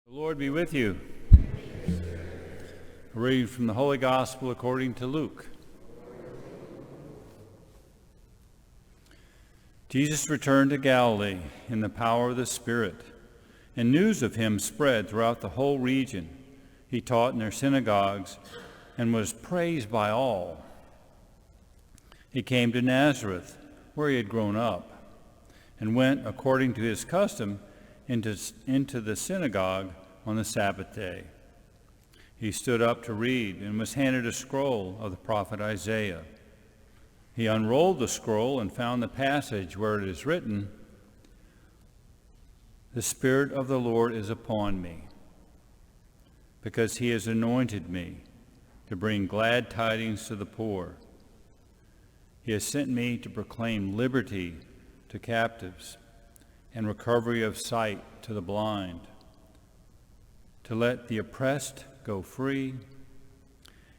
The Lord be with you. A reading from the Holy Gospel according to Luke. Jesus returned to Galilee in the power of the Spirit, and news of him spread throughout the whole region. He taught in their synagogues and was praised by all. He came to Nazareth, where he had grown up, and went, according to his custom, into the synagogue on the Sabbath day. He stood up to read and was handed a scroll of the prophet Isaiah. He unrolled the scroll and found the passage where it is written, "The Spirit of the Lord is upon me, because he has anointed me to bring glad tidings to the poor. He has sent me to proclaim liberty to captives and recovery of sight to the blind, to let the oppressed go free,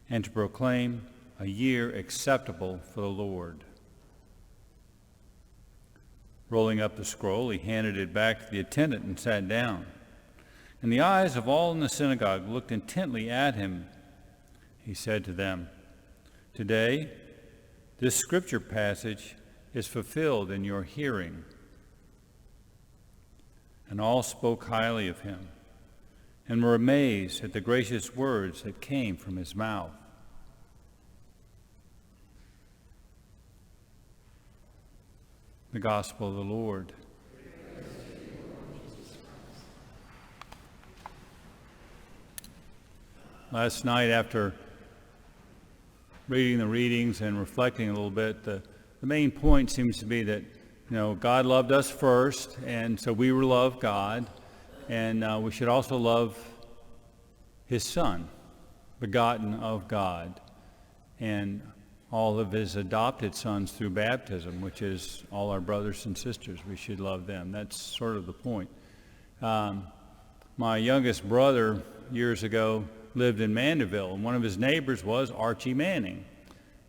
and to proclaim a year acceptable for the Lord." Rolling up the scroll, he handed it back to the attendant and sat down. And the eyes of all in the synagogue looked intently at him. He said to them, "Today, this scripture passage is fulfilled in your hearing." And all spoke highly of him and were amazed at the gracious words that came from his mouth. The Gospel of the Lord. Last night, after reading the readings and reflecting a little bit, the main point seems to be that God loved us first, and so we will love God, and we should also love his Son, begotten of God, and all of his adopted sons through baptism, which is all our brothers and sisters. We should love them. That's sort of the point. My youngest brother, years ago, lived in Mandeville, and one of his neighbors was Archie Manning.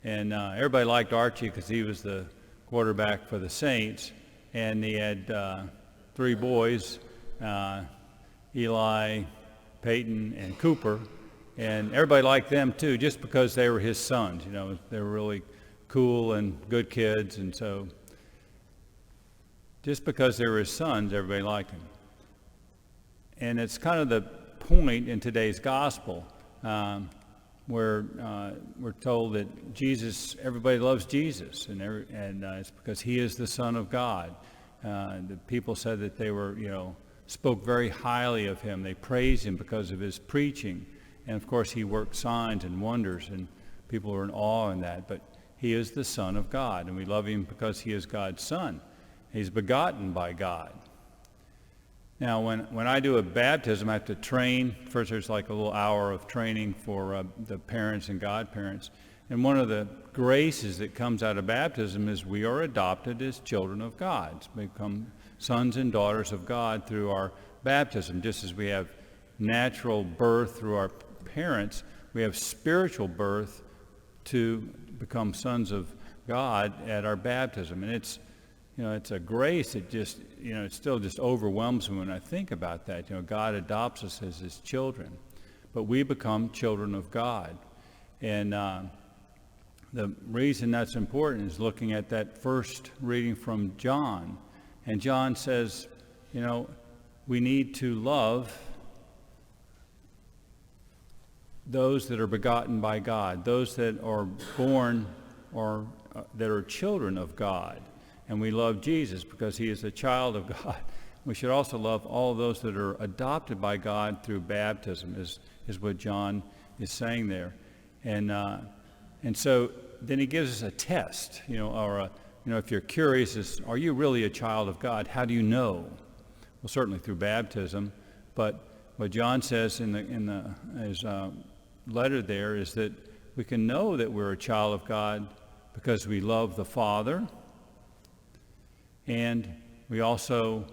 And everybody liked Archie because he was the quarterback for the Saints, and he had three boys, Eli, Peyton, and Cooper, and everybody liked them too, just because they were his sons. They were really cool and good kids, and so just because they were his sons, everybody liked him. And it's kind of the point in today's gospel where we're told that everybody loves Jesus, and it's because he is the Son of God. The people said that they were, spoke very highly of him. They praised him because of his preaching. And of course, he worked signs and wonders, and people were in awe in that. But he is the Son of God, and we love him because he is God's Son. He's begotten by God. Now, when I do a baptism, I have to train. First, there's like a little hour of training for the parents and godparents. And one of the graces that comes out of baptism is we are adopted as children of God. We become sons and daughters of God through our baptism. Just as we have natural birth through our parents, we have spiritual birth to become sons of God at our baptism. And it's a grace that just, it still just overwhelms me when I think about that. God adopts us as his children, but we become children of God. And the reason that's important is looking at that first reading from John. And John says, we need to love those that are begotten by God, those that are born or that are children of God. And we love Jesus because he is a child of God. We should also love all those that are adopted by God through baptism, is what John is saying there. And so then he gives us a test, if you're curious, are you really a child of God? How do you know? Well, certainly through baptism. But what John says in his letter there is that we can know that we're a child of God because we love the Father. And we also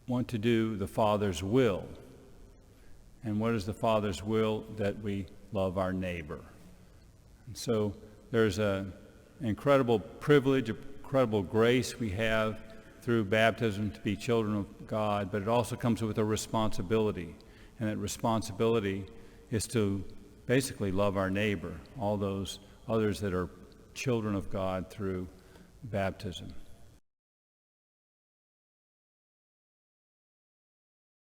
want to do the Father's will. And what is the Father's will? That we love our neighbor. And so there's an incredible privilege, incredible grace we have through baptism to be children of God, but it also comes with a responsibility. And that responsibility is to basically love our neighbor, all those others that are children of God through baptism.